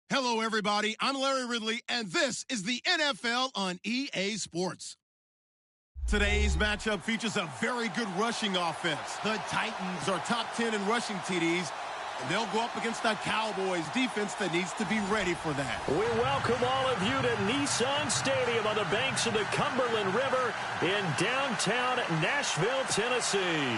Hello, everybody. I'm Larry Ridley, and this is the NFL on EA Sports. Today's matchup features a very good rushing offense. The Titans are top 10 in rushing TDs, and they'll go up against the Cowboys defense that needs to be ready for that. We welcome all of you to Nissan Stadium on the banks of the Cumberland River in downtown Nashville, Tennessee.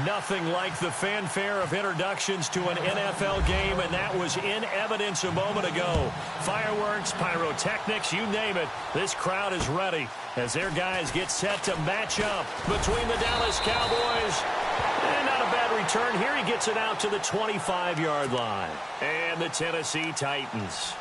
Nothing like the fanfare of introductions to an NFL game, and that was in evidence a moment ago. Fireworks, pyrotechnics, you name it. This crowd is ready as their guys get set to match up between the Dallas Cowboys. And not a bad return here. He gets it out to the 25-yard line. And the Tennessee Titans.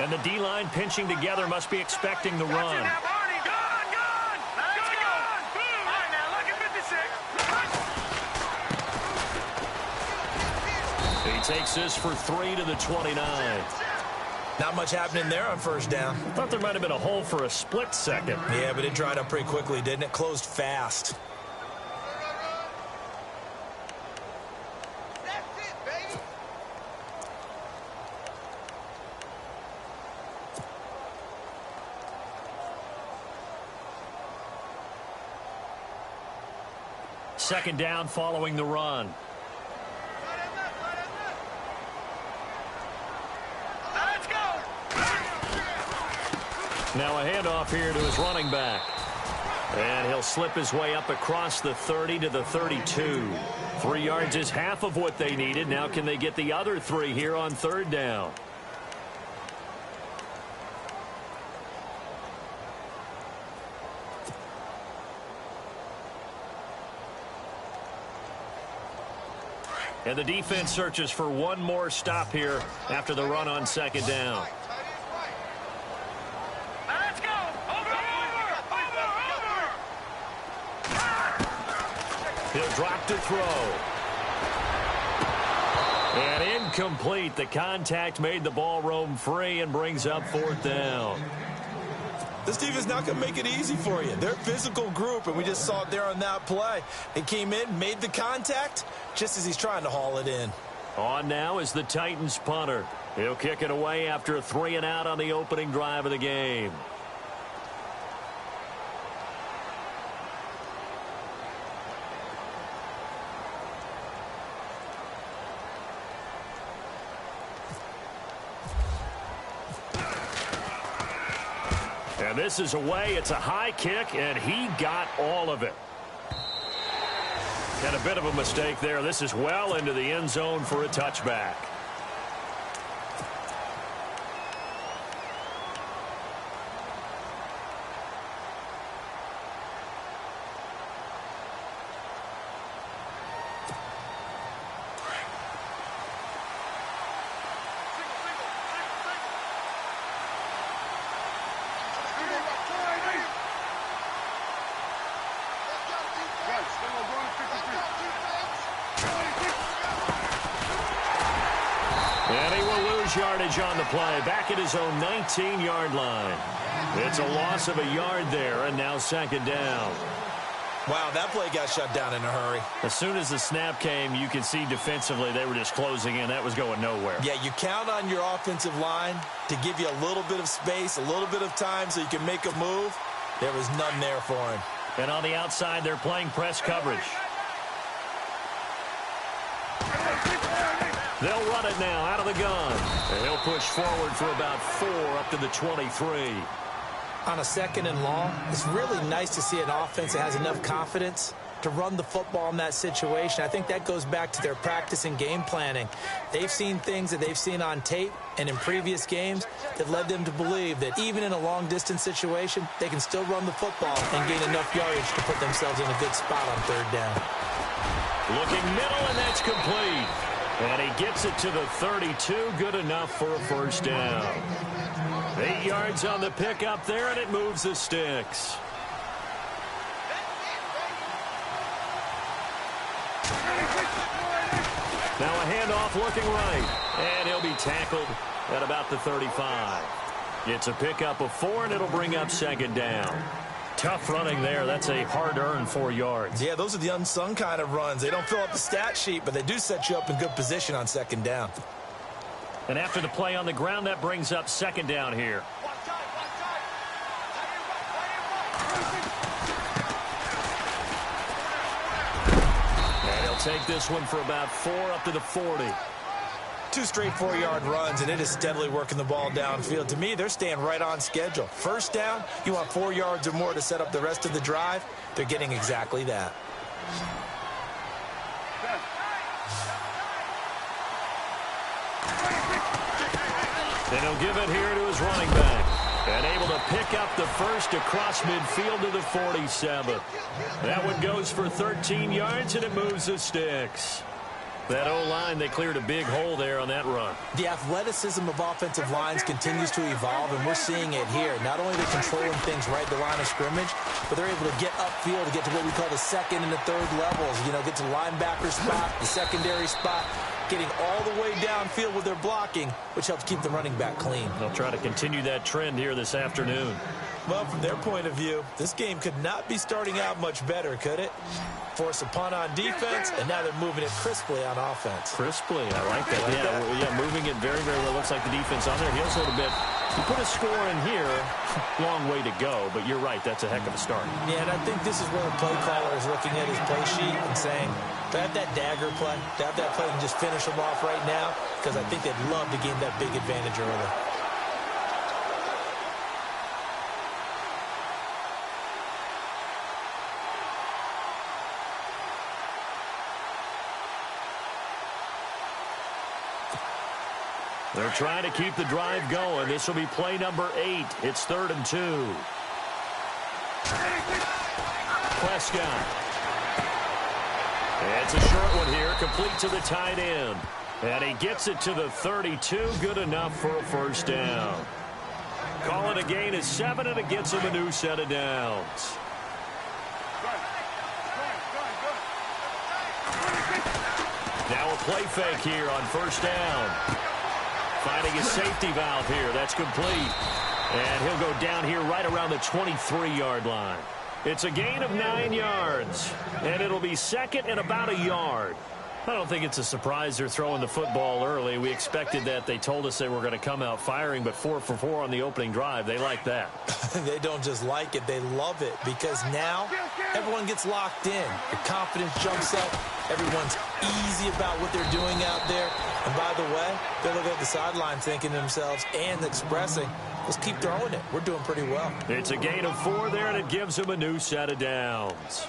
And the D-line pinching together must be expecting the run. He takes this for 3 to the 29. Not much happening there on first down. Thought there might have been a hole for a split second. Yeah, but it dried up pretty quickly, didn't it? Closed fast. Second down following the run. Let's go. Now a handoff here to his running back. And he'll slip his way up across the 30 to the 32. 3 yards is half of what they needed. Now can they get the other 3 here on third down? And the defense searches for one more stop here after the run on second down. Let's go. Over. He'll drop to throw. And incomplete. The contact made the ball roam free and brings up fourth down. This defense not going to make it easy for you. They're a physical group, and we just saw it there on that play. It came in, made the contact, just as he's trying to haul it in. On now is the Titans punter. He'll kick it away after a 3-and-out on the opening drive of the game. And this is away. It's a high kick, and he got all of it. And a bit of a mistake there. This is well into the end zone for a touchback. And he will lose yardage on the play, back at his own 19-yard line. It's a loss of a yard there, and now second down. Wow, that play got shut down in a hurry. As soon as the snap came, you can see defensively they were just closing in. That was going nowhere. Yeah, you count on your offensive line to give you a little bit of space, a little bit of time so you can make a move. There was none there for him. And on the outside, they're playing press coverage. They'll run it now out of the gun. And he'll push forward for about 4 up to the 23. On a second and long, it's really nice to see an offense that has enough confidence to run the football in that situation. I think that goes back to their practice and game planning. They've seen things that they've seen on tape and in previous games that led them to believe that even in a long-distance situation, they can still run the football and gain enough yardage to put themselves in a good spot on third down. Looking middle, and that's complete. And he gets it to the 32, good enough for a first down. 8 yards on the pickup there, and it moves the sticks. Now a handoff looking right. And he'll be tackled at about the 35. It's a pickup of 4, and it'll bring up second down. Tough running there. That's a hard-earned 4 yards. Yeah, those are the unsung kind of runs. They don't fill up the stat sheet, but they do set you up in good position on second down. And after the play on the ground, that brings up second down here. And he'll take this one for about 4 up to the 40. 2 straight 4-yard runs, and it is steadily working the ball downfield. To me, they're staying right on schedule. First down, you want 4 yards or more to set up the rest of the drive. They're getting exactly that. And he'll give it here to his running back. And able to pick up the first across midfield to the 47. That one goes for 13 yards, and it moves the sticks. That O-line, they cleared a big hole there on that run. The athleticism of offensive lines continues to evolve, and we're seeing it here. Not only are they controlling things right at the line of scrimmage, but they're able to get upfield to get to what we call the second and the third levels. You know, get to the linebacker spot, the secondary spot, getting all the way downfield with their blocking, which helps keep the running back clean. They'll try to continue that trend here this afternoon. Well, from their point of view, this game could not be starting out much better, could it? Force a punt on defense, and now they're moving it crisply on offense. Crisply, I like that. Yeah, moving it very, very well. Looks like the defense on their heels a little bit. You put a score in here, long way to go, but you're right, that's a heck of a start. Yeah, and I think this is where the play caller is looking at his play sheet and saying, do I have that dagger play? Do I have that play and just finish them off right now? Because I think they'd love to gain that big advantage early. They're trying to keep the drive going. This will be play number 8. It's 3rd and 2. Prescott. It's a short one here, complete to the tight end. And he gets it to the 32, good enough for a first down. Call it a gain of 7, and it gets him a new set of downs. Now a play fake here on first down. Finding his safety valve here. That's complete. And he'll go down here right around the 23-yard line. It's a gain of 9 yards. And it'll be second and about a yard. I don't think it's a surprise they're throwing the football early. We expected that. They told us they were going to come out firing, but 4 for 4 on the opening drive. They like that. They don't just like it. They love it because now everyone gets locked in. The confidence jumps up. Everyone's easy about what they're doing out there. And by the way, they're looking at the sideline thinking to themselves and expressing, let's keep throwing it. We're doing pretty well. It's a gain of 4 there, and it gives them a new set of downs.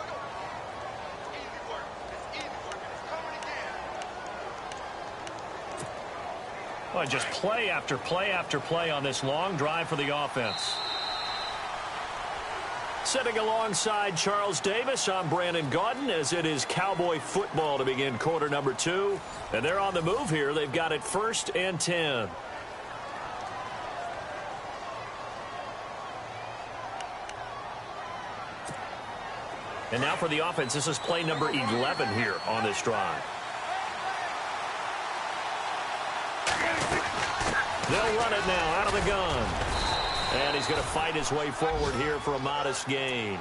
Well, just play after play after play on this long drive for the offense. Sitting alongside Charles Davis, I'm Brandon Gaudin, as it is Cowboy football to begin quarter number 2. And they're on the move here. They've got it 1st and 10. And now for the offense, this is play number 11 here on this drive. They'll run it now out of the gun. And he's going to fight his way forward here for a modest gain.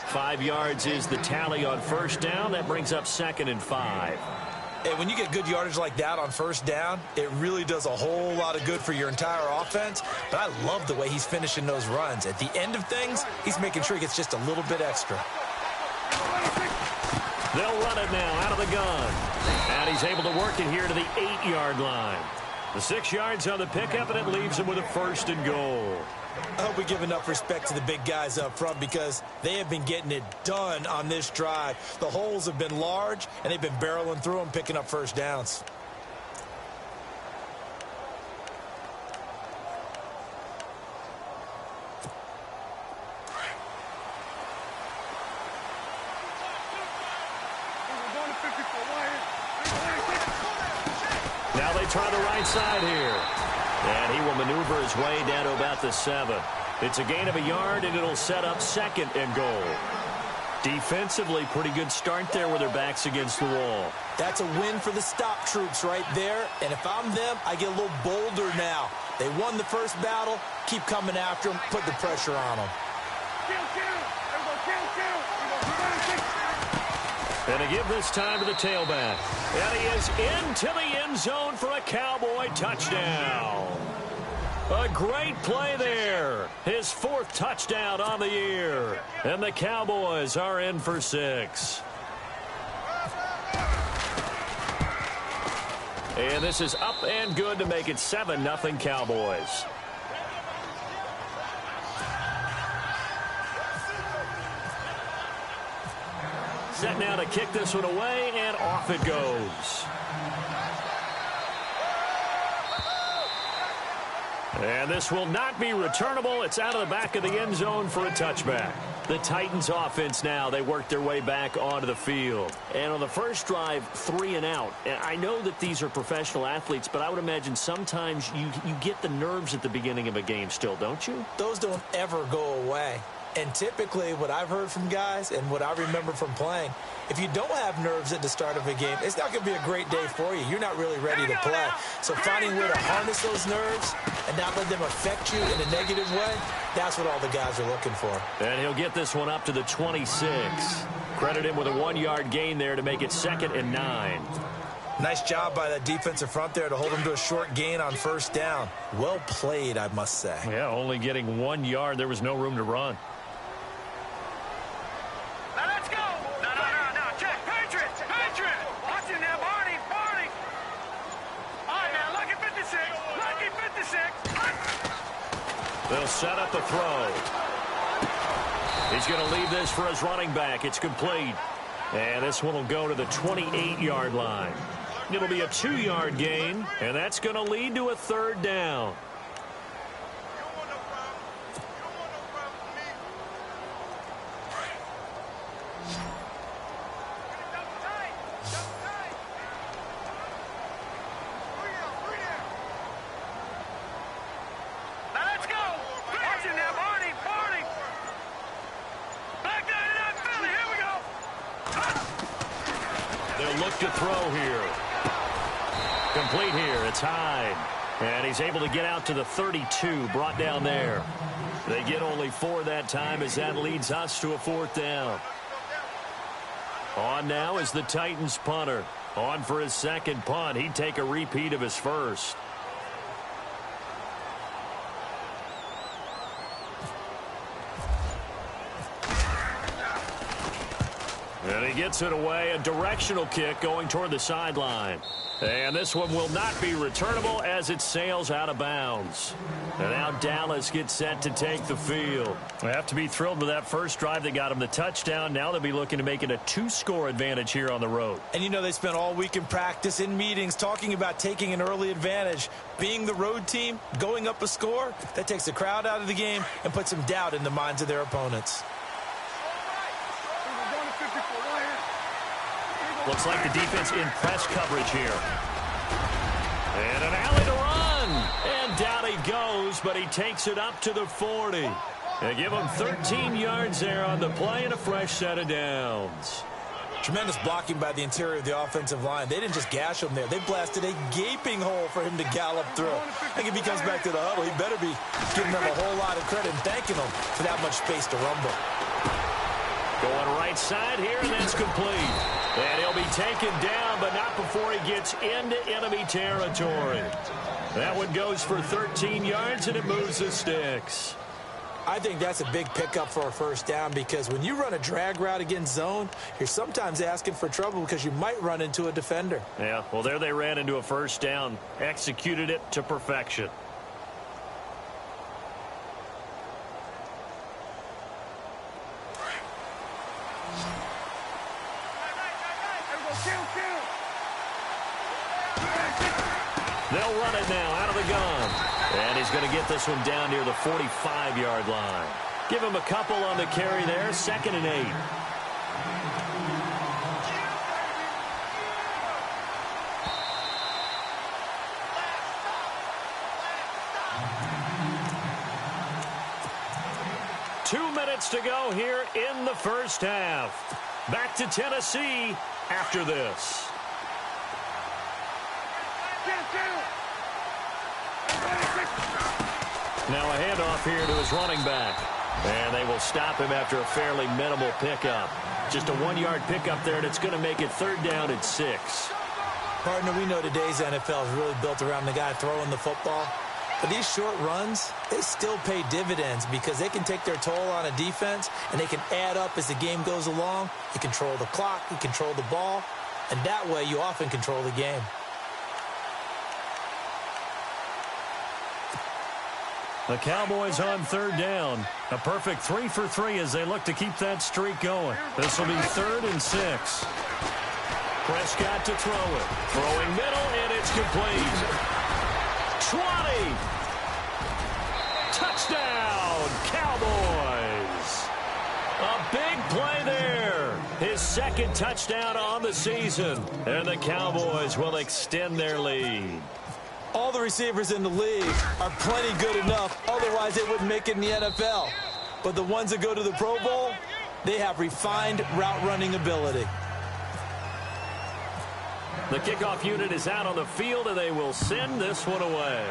5 yards is the tally on first down. That brings up 2nd and 5. And when you get good yardage like that on first down, it really does a whole lot of good for your entire offense. But I love the way he's finishing those runs. At the end of things, he's making sure he gets just a little bit extra. They'll run it now out of the gun. And he's able to work it here to the 8-yard line. The 6 yards on the pickup, and it leaves him with a 1st and goal. I hope we give enough respect to the big guys up front because they have been getting it done on this drive. The holes have been large, and they've been barreling through them, picking up first downs. Now they try the right side here. And he will maneuver his way down to about the 7. It's a gain of a yard, and it'll set up 2nd and goal. Defensively, pretty good start there with their backs against the wall. That's a win for the stop troops right there. And if I'm them, I get a little bolder now. They won the first battle. Keep coming after them. Put the pressure on them. And to give this time to the tailback. And he is into the end zone for a Cowboy touchdown. A great play there. His 4th touchdown on the year. And the Cowboys are in for 6. And this is up and good to make it 7-0 Cowboys. Set now to kick this one away, and off it goes. And this will not be returnable. It's out of the back of the end zone for a touchback. The Titans offense now, they work their way back onto the field. And on the first drive, 3 and out. I know that these are professional athletes, but I would imagine sometimes you get the nerves at the beginning of a game still, don't you? Those don't ever go away. And typically what I've heard from guys and what I remember from playing, if you don't have nerves at the start of a game, it's not going to be a great day for you. You're not really ready to play. So finding a way to harness those nerves and not let them affect you in a negative way, that's what all the guys are looking for. And he'll get this one up to the 26. Credit him with a 1-yard gain there to make it 2nd and 9. Nice job by that defensive front there to hold him to a short gain on first down. Well played, I must say. Yeah, only getting 1 yard. There was no room to run. They'll set up a throw. He's going to leave this for his running back. It's complete. And this one will go to the 28-yard line. It'll be a 2-yard gain, and that's going to lead to a 3rd down. Look to throw here. Complete here. It's Hyde. And he's able to get out to the 32, brought down there. They get only 4 that time as that leads us to a 4th down. On now is the Titans punter. On for his 2nd punt. He'd take a repeat of his first. And he gets it away, a directional kick going toward the sideline. And this one will not be returnable as it sails out of bounds. And now Dallas gets set to take the field. They have to be thrilled with that first drive that got them the touchdown. Now they'll be looking to make it a 2-score advantage here on the road. And you know they spent all week in practice, in meetings, talking about taking an early advantage. Being the road team, going up a score, that takes the crowd out of the game and puts some doubt in the minds of their opponents. Looks like the defense in press coverage here. And an alley to run. And down he goes, but he takes it up to the 40. They give him 13 yards there on the play and a fresh set of downs. Tremendous blocking by the interior of the offensive line. They didn't just gash him there. They blasted a gaping hole for him to gallop through. I think if he comes back to the huddle, he better be giving them a whole lot of credit and thanking them for that much space to rumble. Going right side here, and that's complete. And he'll be taken down, but not before he gets into enemy territory. That one goes for 13 yards, and it moves the sticks. I think that's a big pickup for a first down because when you run a drag route against zone, you're sometimes asking for trouble because you might run into a defender. Yeah, well, there they ran into a first down, executed it to perfection. They'll run it now out of the gun. And he's going to get this one down near the 45-yard line. Give him a couple on the carry there, 2nd and 8. 2 minutes to go here in the first half. Back to Tennessee after this. Now a handoff here to his running back. And they will stop him after a fairly minimal pickup. Just a 1-yard pickup there, and it's going to make it 3rd down and 6. Partner, we know today's NFL is really built around the guy throwing the football. But these short runs, they still pay dividends because they can take their toll on a defense, and they can add up as the game goes along. You control the clock, you control the ball, and that way you often control the game. The Cowboys on 3rd down. A perfect 3 for 3 as they look to keep that streak going. This will be 3rd and 6. Prescott to throw it. Throwing middle, and it's complete. 20. Touchdown, Cowboys. A big play there. His 2nd touchdown on the season. And the Cowboys will extend their lead. All the receivers in the league are plenty good enough. Otherwise, they wouldn't make it in the NFL. But the ones that go to the Pro Bowl, they have refined route running ability. The kickoff unit is out on the field, and they will send this one away.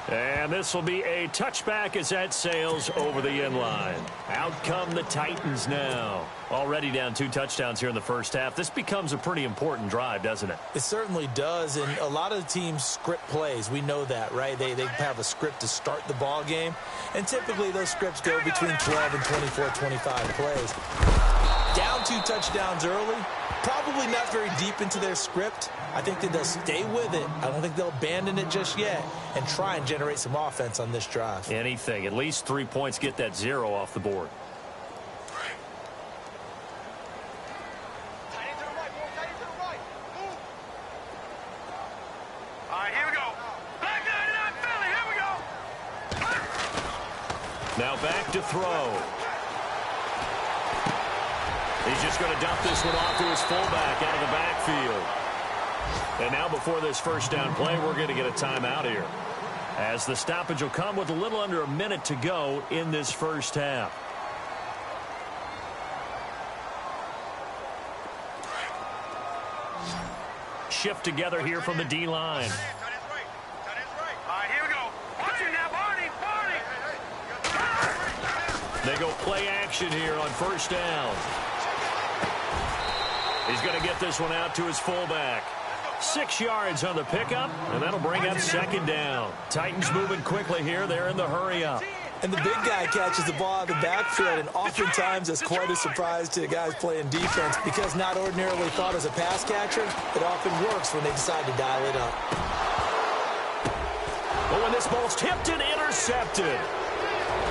And this will be a touchback as that sails over the end line. Out come the Titans now. Already down 2 touchdowns here in the first half. This becomes a pretty important drive, doesn't it? It certainly does, and a lot of teams script plays. We know that, right? They have a script to start the ball game, and typically those scripts go between 12 and 24, 25 plays. Down 2 touchdowns early, probably not very deep into their script. I think that they'll stay with it. I don't think they'll abandon it just yet and try and generate some offense on this drive. Anything. At least 3 points, get that 0 off the board. Now back to throw. He's just going to dump this one off to his fullback out of the backfield. And now before this first down play, we're going to get a timeout here, as the stoppage will come with a little under a minute to go in this first half. Shift together here from the D-line. They go play action here on first down. He's going to get this one out to his fullback. 6 yards on the pickup, and that'll bring up 2nd down. Titans moving quickly here. They're in the hurry up. And the big guy catches the ball out of the backfield, and oftentimes it's quite a surprise to the guys playing defense because not ordinarily thought as a pass catcher, it often works when they decide to dial it up. But when this ball's tipped and intercepted,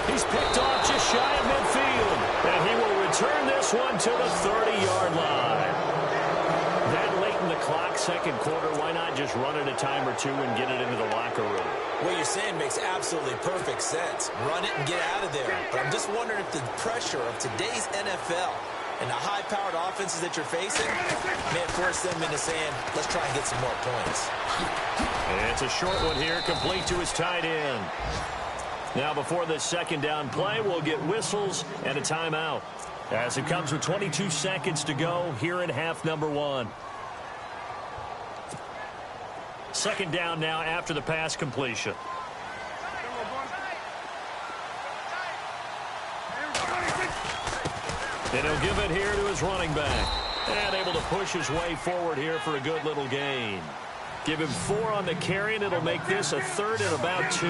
he's picked off just shy of midfield, and he will return this one to the 30-yard line. That late in the clock, 2nd quarter, why not just run it a time or 2 and get it into the locker room? What you're saying makes absolutely perfect sense. Run it and get out of there. But I'm just wondering if the pressure of today's NFL and the high-powered offenses that you're facing may force them into saying, let's try and get some more points. And it's a short one here, complete to his tight end. Now before this 2nd down play, we'll get whistles and a timeout, as it comes with 22 seconds to go here in half number 1. 2nd down now after the pass completion. And he'll give it here to his running back. And able to push his way forward here for a good little gain. Give him 4 on the carry, and it'll make this a 3rd and about 2.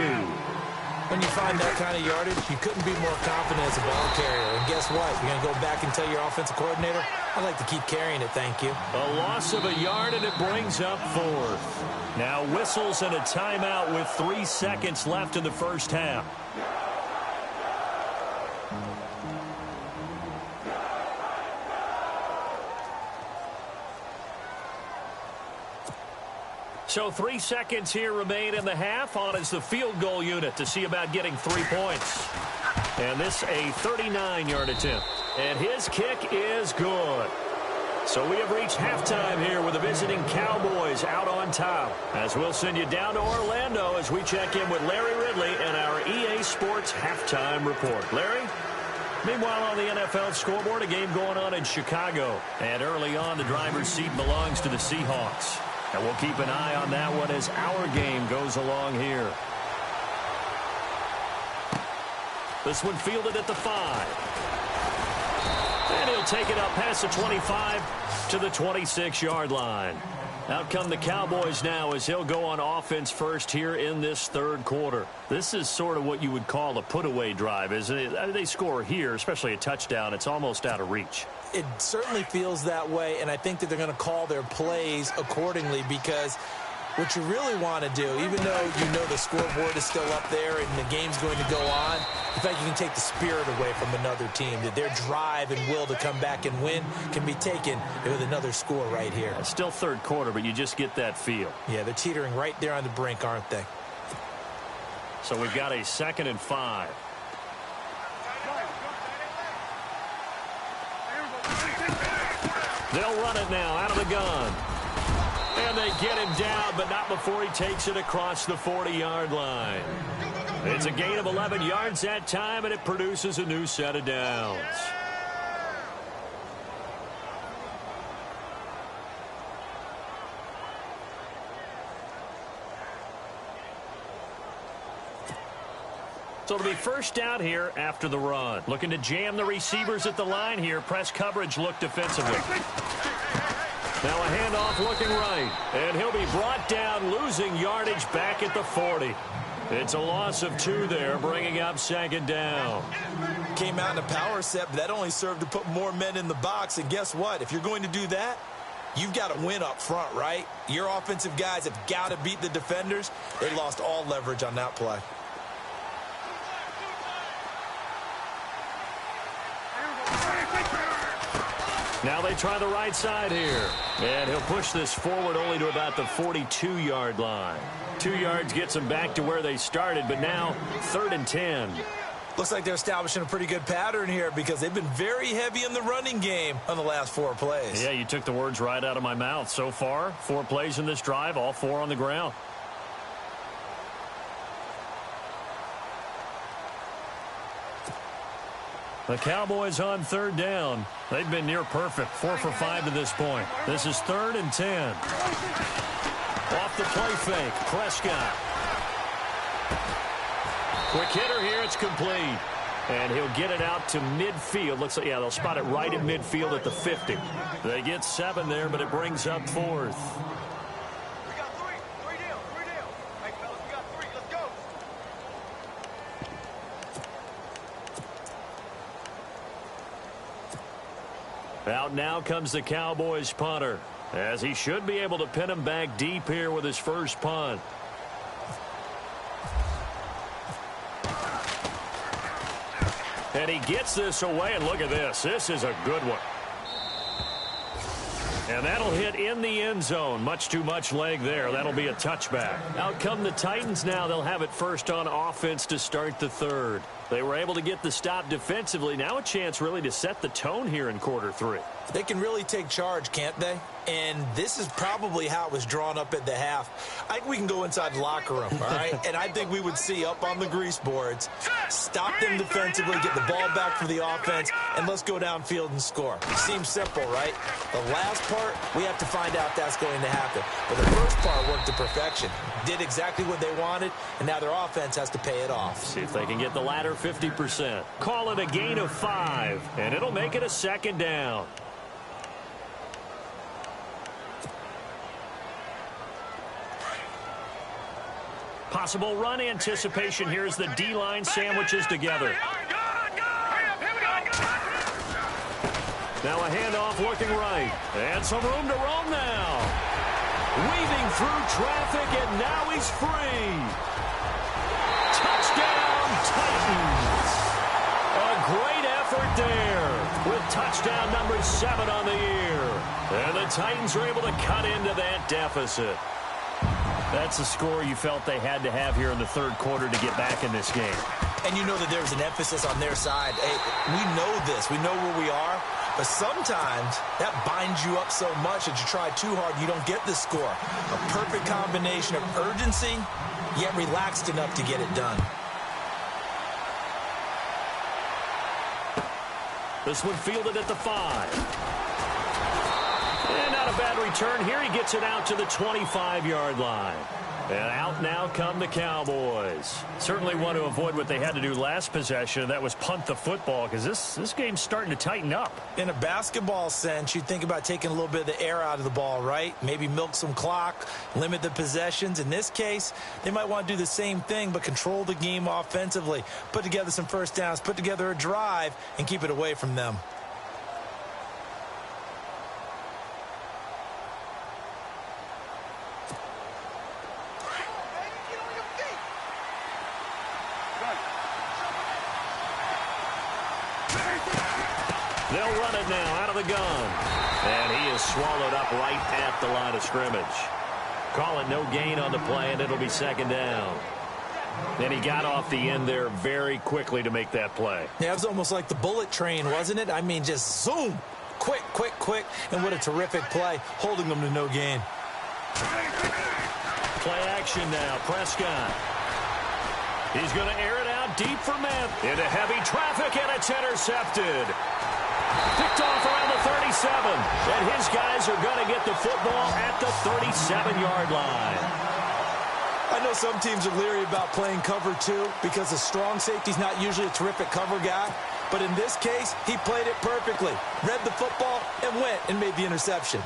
When you find that kind of yardage, you couldn't be more confident as a ball carrier. And guess what? You're going to go back and tell your offensive coordinator, I'd like to keep carrying it, thank you. A loss of a yard, and it brings up 4th. Now whistles and a timeout with 3 seconds left in the first half. So 3 seconds here remain in the half. On is the field goal unit to see about getting 3 points. And this a 39-yard attempt. And his kick is good. So we have reached halftime here with the visiting Cowboys out on top. As we'll send you down to Orlando as we check in with Larry Ridley and our EA Sports halftime report. Larry? Meanwhile, on the NFL scoreboard, a game going on in Chicago. And early on, the driver's seat belongs to the Seahawks. And we'll keep an eye on that one as our game goes along here. This one fielded at the 5. And he'll take it up past the 25 to the 26-yard line. Out come the Cowboys now as he'll go on offense first here in this third quarter. This is sort of what you would call a put-away drive, isn't it? They score here, especially a touchdown. It's almost out of reach. It certainly feels that way, and I think that they're going to call their plays accordingly because what you really want to do, even though you know the scoreboard is still up there and the game's going to go on, in fact, you can take the spirit away from another team. That their drive and will to come back and win can be taken with another score right here. It's still third quarter, but you just get that feel. Yeah, they're teetering right there on the brink, aren't they? So we've got a 2nd and 5. They'll run it now out of the gun. And they get him down, but not before he takes it across the 40-yard line. It's a gain of 11 yards that time, and it produces a new set of downs. So it'll be first down here after the run. Looking to jam the receivers at the line here. Press coverage look defensively. Now a handoff looking right. And he'll be brought down, losing yardage back at the 40. It's a loss of 2 there, bringing up 2nd down. Came out in a power set, but that only served to put more men in the box. And guess what? If you're going to do that, you've got to win up front, right? Your offensive guys have got to beat the defenders. They lost all leverage on that play. Now they try the right side here. And he'll push this forward only to about the 42-yard line. 2 yards gets them back to where they started, but now 3rd and 10. Looks like they're establishing a pretty good pattern here because they've been very heavy in the running game on the last 4 plays. Yeah, you took the words right out of my mouth. So far, 4 plays in this drive, all 4 on the ground. The Cowboys on 3rd down. They've been near perfect. 4 for 5 to this point. This is 3rd and 10. Off the play fake. Prescott. Quick hitter here. It's complete. And he'll get it out to midfield. Looks like, yeah, they'll spot it right at midfield at the 50. They get 7 there, but it brings up 4th. Out now comes the Cowboys punter, as he should be able to pin him back deep here with his first punt. And he gets this away, and look at this. This is a good one. And that'll hit in the end zone. Much too much leg there. That'll be a touchback. Out come the Titans now. They'll have it first on offense to start the 3rd. They were able to get the stop defensively. Now a chance really to set the tone here in quarter 3. They can really take charge, can't they? And this is probably how it was drawn up at the half. I think we can go inside the locker room, all right? And I think we would see up on the grease boards, stop them defensively, get the ball back for the offense, and let's go downfield and score. Seems simple, right? The last part, we have to find out that's going to happen. But the first part worked to perfection. Did exactly what they wanted, and now their offense has to pay it off. See if they can get the latter 50%. Call it a gain of 5, and it'll make it a 2nd down. Possible run anticipation here as the D-line sandwiches together. Now a handoff looking right. And some room to roam now. Weaving through traffic, and now he's free. Touchdown, Titans. A great effort there with touchdown number 7 on the year. And the Titans are able to cut into that deficit. That's a score you felt they had to have here in the 3rd quarter to get back in this game. And you know that there's an emphasis on their side. Hey, we know this. We know where we are. But sometimes that binds you up so much that you try too hard, you don't get the score. A perfect combination of urgency, yet relaxed enough to get it done. This one fielded at the 5. And not a bad return here. He gets it out to the 25-yard line. And out now come the Cowboys. Certainly want to avoid what they had to do last possession. That was punt the football, because this game's starting to tighten up. In a basketball sense, you think about taking a little bit of the air out of the ball, right? Maybe milk some clock, limit the possessions. In this case, they might want to do the same thing, but control the game offensively. Put together some first downs, put together a drive, and keep it away from them. They'll run it now out of the gun. And he is swallowed up right at the line of scrimmage. Call it no gain on the play, and it'll be second down. And he got off the end there very quickly to make that play. Yeah, it was almost like the bullet train, wasn't it? I mean, just zoom. Quick, quick, quick. And what a terrific play, holding them to no gain. Play action now. Prescott. He's going to air it out deep for Matt. Into heavy traffic, and it's intercepted. Picked off around the 37. And his guys are going to get the football at the 37-yard line. I know some teams are leery about playing cover 2 because the strong safety's not usually a terrific cover guy. But in this case, he played it perfectly. Read the football and went and made the interception.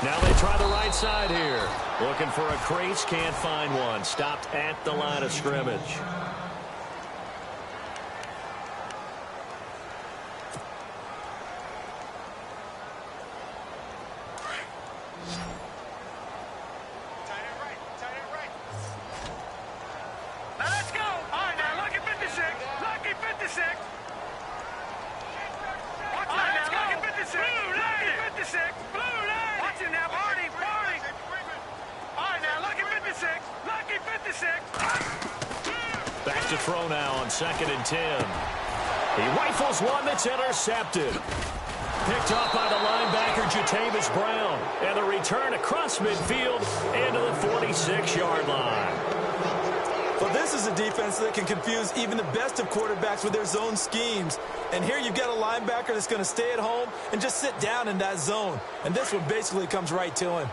Now they try the right side here. Looking for a crease, can't find one. Stopped at the line of scrimmage. Let's go. All right, now, lucky 56. Lucky 56. Watch out now, lucky 56. Lucky 56. Blue line. Watch it now, Barney. Barney. All right, now, lucky 56. Lucky 56. Back to throw now on 2nd and 10. He rifles one that's intercepted. Picked up by the linebacker, Jatavis Brown. And the return across midfield into the 46-yard line. Well, this is a defense that can confuse even the best of quarterbacks with their zone schemes. And here you've got a linebacker that's going to stay at home and just sit down in that zone. And this one basically comes right to him.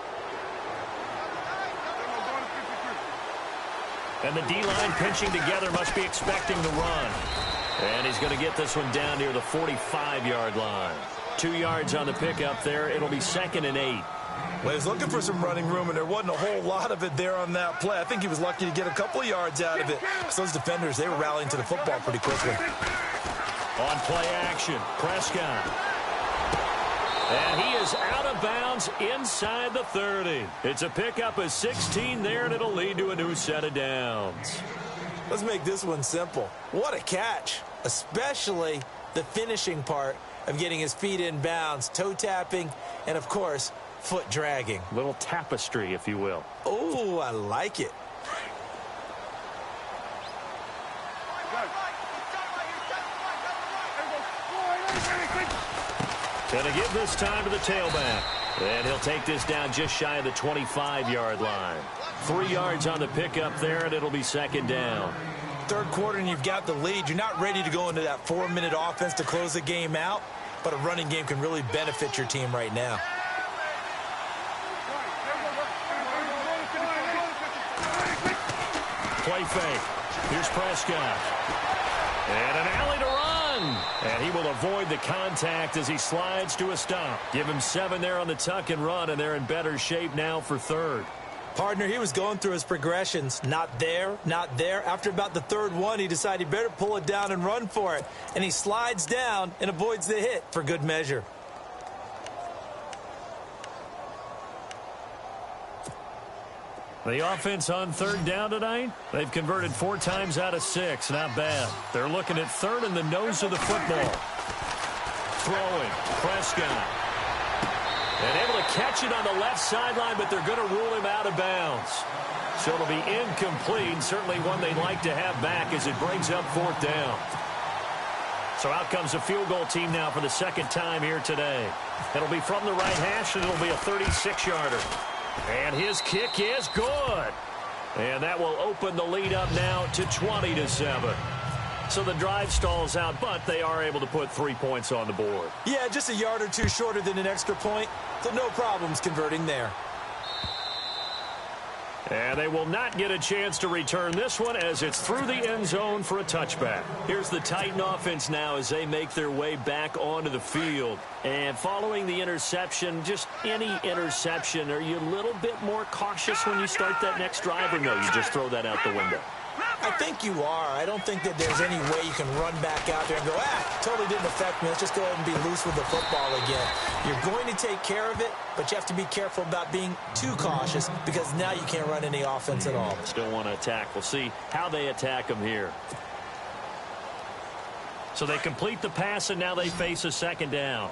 And the D-line pinching together, must be expecting the run. And he's going to get this one down near the 45-yard line. 2 yards on the pickup there. It'll be 2nd and 8. Well, he was looking for some running room, and there wasn't a whole lot of it there on that play. I think he was lucky to get a couple of yards out of it. So those defenders, they were rallying to the football pretty quickly. On play action, Prescott. And he is out of bounds inside the 30. It's a pickup of 16 there, and it'll lead to a new set of downs. Let's make this one simple. What a catch, especially the finishing part of getting his feet in bounds, toe tapping, and, of course, foot dragging. Little tapestry, if you will. Oh, I like it. Gonna give this time to the tailback. And he'll take this down just shy of the 25-yard line. 3 yards on the pickup there, and it'll be 2nd down. Third quarter, and you've got the lead. You're not ready to go into that 4-minute offense to close the game out, but a running game can really benefit your team right now. Play fake. Here's Prescott. And an alley to run. And he will avoid the contact as he slides to a stop. Give him 7 there on the tuck and run, and they're in better shape now for 3rd. Partner, he was going through his progressions. Not there, not there. After about the 3rd one, he decided he better pull it down and run for it. And he slides down and avoids the hit for good measure. The offense on 3rd down tonight, they've converted 4 times out of 6. Not bad. They're looking at 3rd in the nose of the football. Throwing. Prescott. And able to catch it on the left sideline, but they're going to rule him out of bounds. So it'll be incomplete, certainly one they'd like to have back as it brings up 4th down. So out comes a field goal team now for the second time here today. It'll be from the right hash, and it'll be a 36-yarder. And his kick is good. And that will open the lead up now to 20-7. So the drive stalls out, but they are able to put 3 points on the board. Yeah, just a yard or two shorter than an extra point, so no problems converting there. And they will not get a chance to return this one as it's through the end zone for a touchback. Here's the Titan offense now as they make their way back onto the field. And following the interception, just any interception, are you a little bit more cautious when you start that next drive, or no, you just throw that out the window? I think you are. I don't think that there's any way you can run back out there and go, totally didn't affect me. Let's just go ahead and be loose with the football again. You're going to take care of it, but you have to be careful about being too cautious because now you can't run any offense at all. Still want to attack. We'll see how they attack them here. So they complete the pass, and now they face a 2nd down.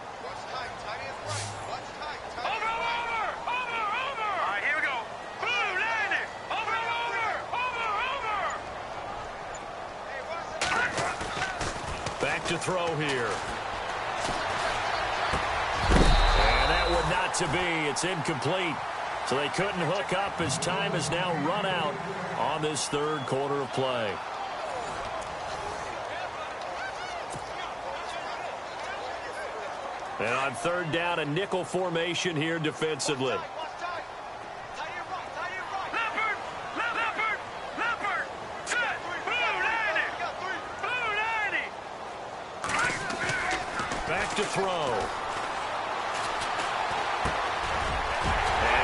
To throw here. And that would not to be. It's incomplete. So they couldn't hook up as time has now run out on this 3rd quarter of play. And on 3rd down, a nickel formation here defensively. To throw. And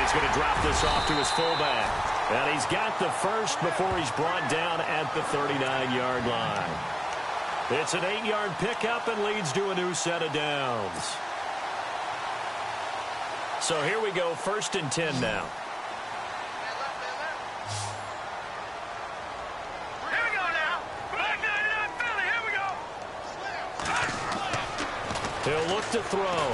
he's going to drop this off to his fullback. And he's got the first before he's brought down at the 39-yard line. It's an 8-yard pickup and leads to a new set of downs. So here we go, 1st and 10 now. He'll look to throw.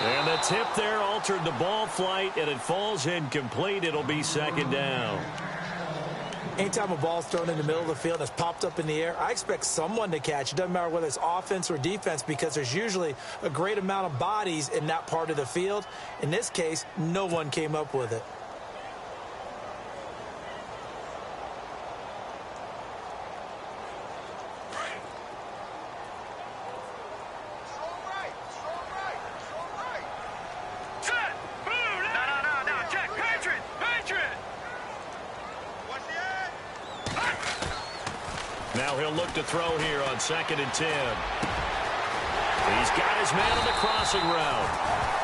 And the tip there altered the ball flight, and it falls incomplete. It'll be 2nd down. Anytime a ball's thrown in the middle of the field that's popped up in the air, I expect someone to catch. It doesn't matter whether it's offense or defense because there's usually a great amount of bodies in that part of the field. In this case, no one came up with it. Now he'll look to throw here on 2nd and 10. He's got his man on the crossing route.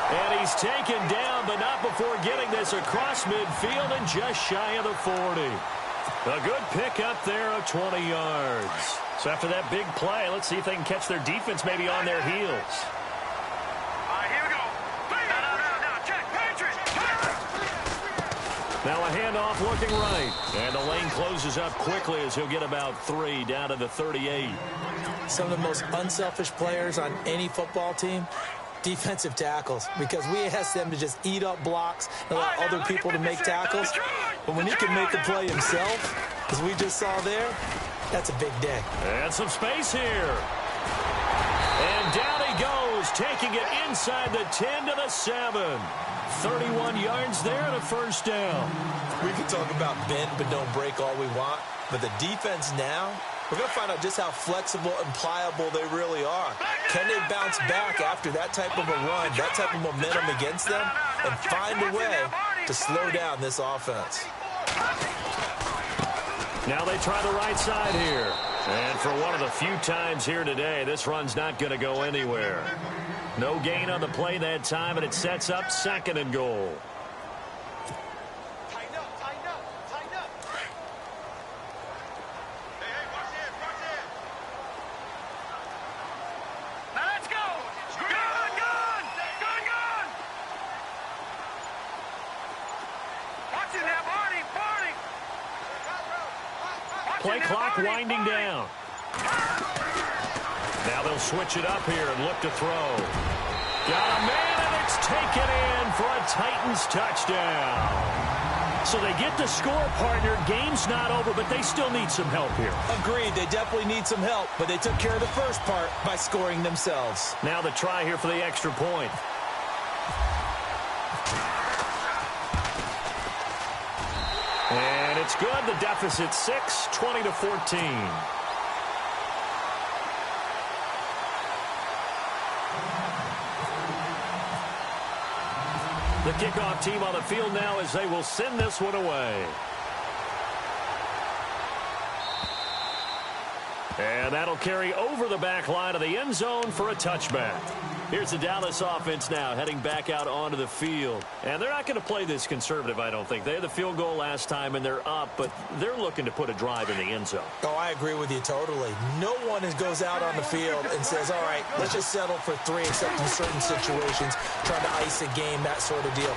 And he's taken down, but not before getting this across midfield and just shy of the 40. A good pickup there of 20 yards. So after that big play, let's see if they can catch their defense maybe on their heels. Now a handoff looking right. And the lane closes up quickly as he'll get about 3 down to the 38. Some of the most unselfish players on any football team, defensive tackles, because we ask them to just eat up blocks and allow other people to make tackles. But when he can make a play himself, as we just saw there, that's a big day. And some space here. And down he goes, taking it inside the 10 to the 7. 31 yards there and a 1st down. We can talk about bend but don't break all we want, but the defense now, we're going to find out just how flexible and pliable they really are. Can they bounce back after that type of a run, that type of momentum against them, and find a way to slow down this offense? Now they try the right side here. And for one of the few times here today, this run's not going to go anywhere. No gain on the play that time, and it sets up 2nd and goal. Tighten up, tighten up, tighten up. Hey, watch it, watch it. Now let's go. Gun. Watch it now, Barney. Play clock winding down. Now they'll switch it up here and look to throw. Got a man, and it's taken in for a Titans touchdown. So they get the score, partner. Game's not over, but they still need some help here. Agreed. They definitely need some help, but they took care of the first part by scoring themselves. Now the try here for the extra point. And it's good. The deficit 6, 20-14. The kickoff team on the field now as they will send this one away. And that'll carry over the back line of the end zone for a touchback. Here's the Dallas offense now heading back out onto the field. And they're not going to play this conservative, I don't think. They had the field goal last time, and they're up, but they're looking to put a drive in the end zone. Oh, I agree with you totally. No one goes out on the field and says, all right, let's just settle for 3, except in certain situations, trying to ice a game, that sort of deal.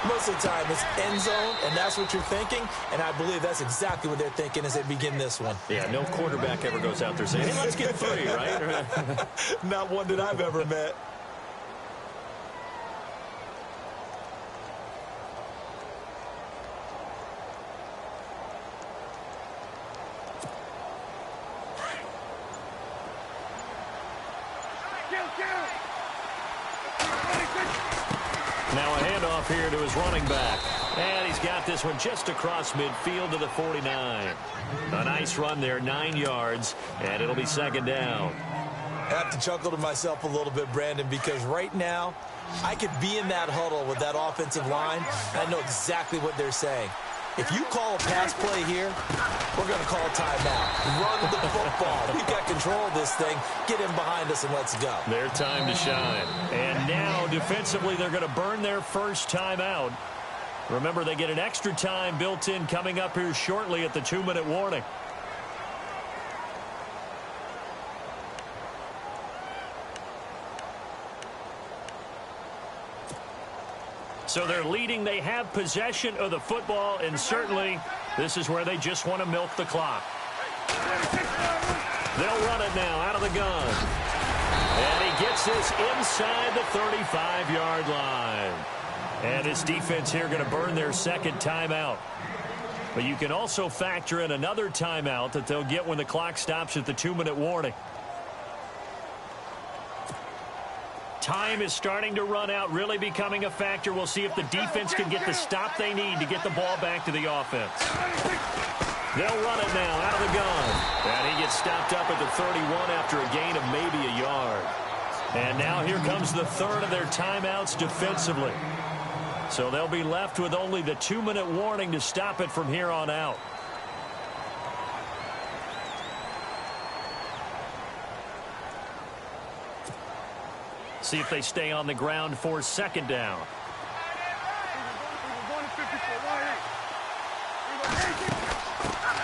Most of the time, it's end zone, and that's what you're thinking, and I believe that's exactly what they're thinking as they begin this one. Yeah, no quarterback ever goes out there saying, hey, let's get 3, right? Not one that I've ever met. Now a handoff here to his running back. And he's got this one just across midfield to the 49. A nice run there, 9 yards, and it'll be second down. I have to chuckle to myself a little bit, Brandon, because right now I could be in that huddle with that offensive line, and I know exactly what they're saying. If you call a pass play here, we're going to call a timeout. Run the football. We've got control of this thing. Get in behind us and let's go. Their time to shine. And now, defensively, they're going to burn their first timeout. Remember, they get an extra time built in coming up here shortly at the 2-minute warning. So they're leading. They have possession of the football, and certainly this is where they just want to milk the clock. They'll run it now out of the gun. And he gets this inside the 35-yard line. And this defense here going to burn their second timeout. But you can also factor in another timeout that they'll get when the clock stops at the 2-minute warning. Time is starting to run out, really becoming a factor. We'll see if the defense can get the stop they need to get the ball back to the offense. They'll run it now out of the gun. And he gets stopped up at the 31 after a gain of maybe a yard. And now here comes the third of their timeouts defensively. So they'll be left with only the 2-minute warning to stop it from here on out. See if they stay on the ground for second down.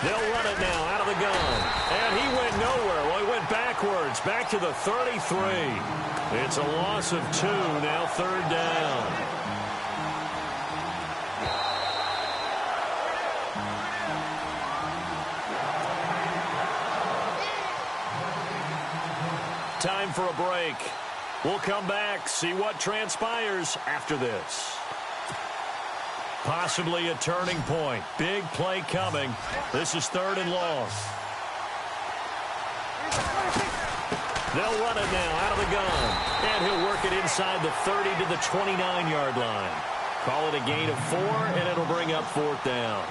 They'll run it now out of the gun. And he went nowhere. Well, he went backwards, back to the 33. It's a loss of 2, now third down. Time for a break. We'll come back, see what transpires after this. Possibly a turning point. Big play coming. This is 3rd and long. They'll run it now out of the gun. And he'll work it inside the 30 to the 29-yard line. Call it a gain of 4, and it'll bring up 4th down.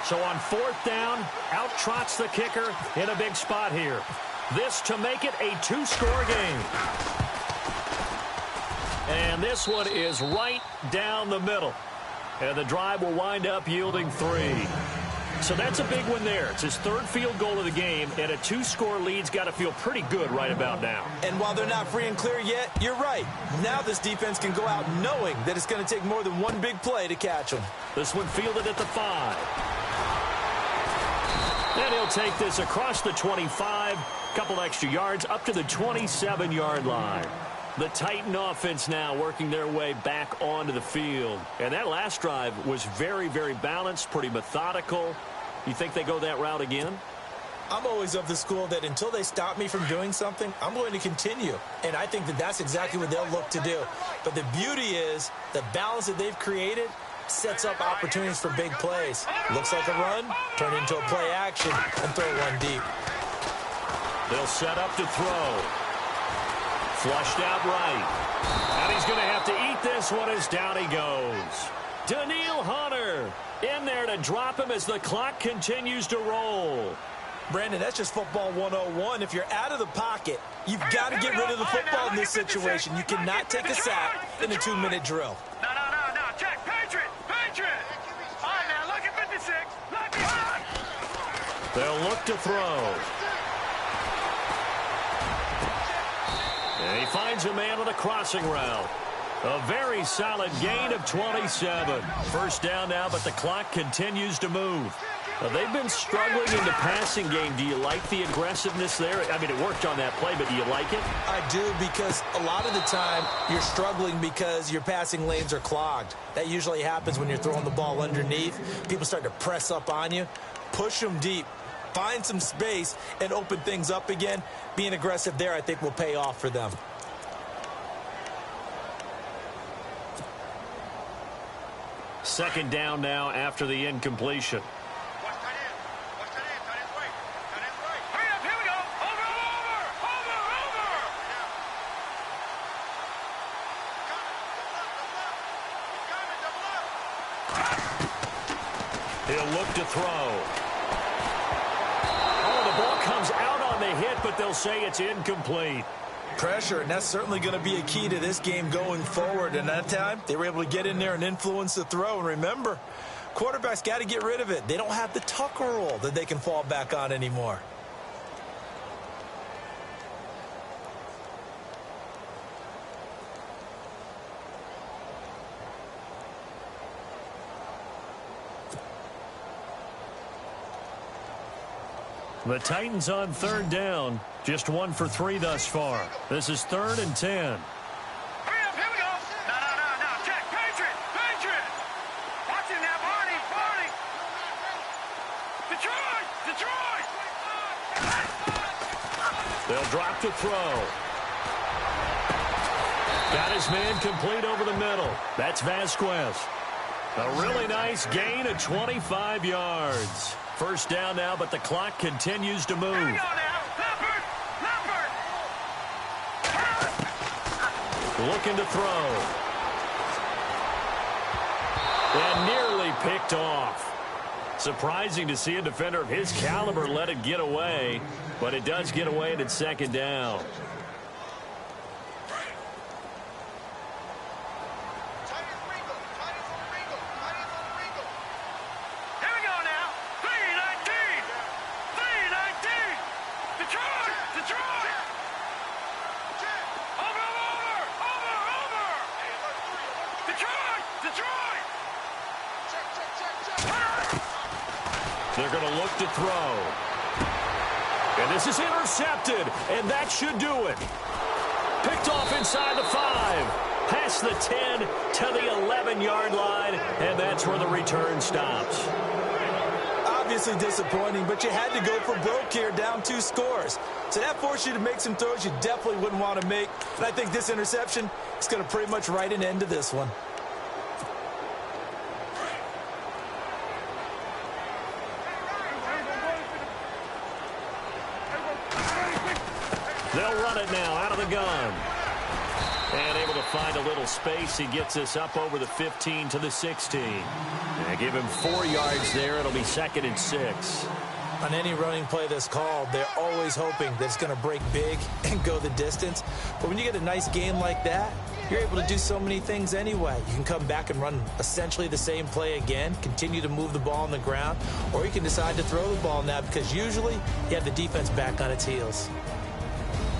So on 4th down, out trots the kicker in a big spot here. This to make it a 2-score game. And this one is right down the middle. And the drive will wind up yielding 3. So that's a big one there. It's his 3rd field goal of the game, and a 2-score lead's got to feel pretty good right about now. And while they're not free and clear yet, you're right. Now this defense can go out knowing that it's going to take more than one big play to catch them. This one fielded at the 5. And he'll take this across the 25, couple extra yards up to the 27-yard line. The Titan offense now working their way back onto the field. And that last drive was very, very balanced, pretty methodical. You think they go that route again? I'm always of the school that until they stop me from doing something, I'm going to continue. And I think that that's exactly what they'll look to do. But the beauty is the balance that they've created sets up opportunities for big plays. Looks like a run, turn into a play action, and throw one deep. They'll set up to throw. Flushed out right. And he's going to have to eat this one as down he goes. Daniil Hunter in there to drop him as the clock continues to roll. Brandon, that's just football 101. If you're out of the pocket, you've got to get rid of the football in this situation. You cannot take a sack in a 2-minute drill. No. Check. Patriot. All right, now, look at 56. They'll look to throw. And he finds a man on a crossing route. A very solid gain of 27. First down now, but the clock continues to move. They've been struggling in the passing game. Do you like the aggressiveness there? I mean, it worked on that play, but do you like it? I do, because a lot of the time you're struggling because your passing lanes are clogged. That usually happens when you're throwing the ball underneath. People start to press up on you. Push them deep. Find some space and open things up again. Being aggressive there, I think, will pay off for them. Second down now after the incompletion. He'll look to throw. Oh, the ball comes out on the hit, but they'll say it's incomplete. Pressure, and that's certainly going to be a key to this game going forward. And that time, they were able to get in there and influence the throw. And remember, quarterbacks got to get rid of it. They don't have the Tucker rule that they can fall back on anymore. The Titans on third down. Just 1 for 3 thus far. This is 3rd and 10. Hurry up, here we go. No. Check. Patriot. Watch it now, Barney. Detroit. They'll drop to throw. Got his man complete over the middle. That's Vasquez. A really nice gain of 25 yards. First down now, but the clock continues to move. Here we go now. Leopard. Looking to throw. And nearly picked off. Surprising to see a defender of his caliber let it get away, but it does get away and it's second down. They're going to look to throw. And this is intercepted, and that should do it. Picked off inside the 5. Past the 10 to the 11-yard line, and that's where the return stops. Obviously disappointing, but you had to go for broke here, down 2 scores. So that forced you to make some throws you definitely wouldn't want to make. And I think this interception is going to pretty much write an end to this one. They'll run it now out of the gun. And able to find a little space. He gets this up over the 15 to the 16. And give him 4 yards there. It'll be 2nd and 6. On any running play that's called, they're always hoping that it's going to break big and go the distance. But when you get a nice game like that, you're able to do so many things anyway. You can come back and run essentially the same play again, continue to move the ball on the ground, or you can decide to throw the ball now because usually you have the defense back on its heels.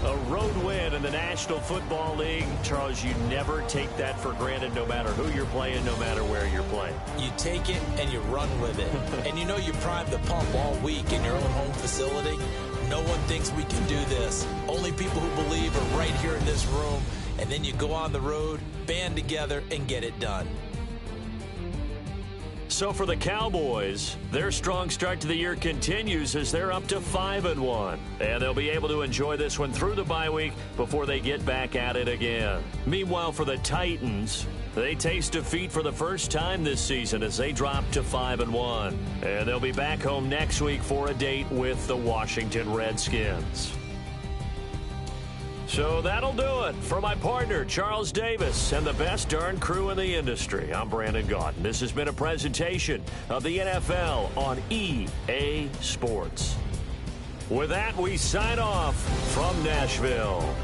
A road win in the National Football League. Charles, you never take that for granted no matter who you're playing, no matter where you're playing. You take it and you run with it. And you know you primed the pump all week in your own home facility. No one thinks we can do this. Only people who believe are right here in this room. And then you go on the road, band together, and get it done. So for the Cowboys, their strong start to the year continues as they're up to 5-1. And they'll be able to enjoy this one through the bye week before they get back at it again. Meanwhile, for the Titans, they taste defeat for the first time this season as they drop to 5-1. And they'll be back home next week for a date with the Washington Redskins. So that'll do it. For my partner, Charles Davis, and the best darn crew in the industry, I'm Brandon Gaudin. This has been a presentation of the NFL on EA Sports. With that, we sign off from Nashville.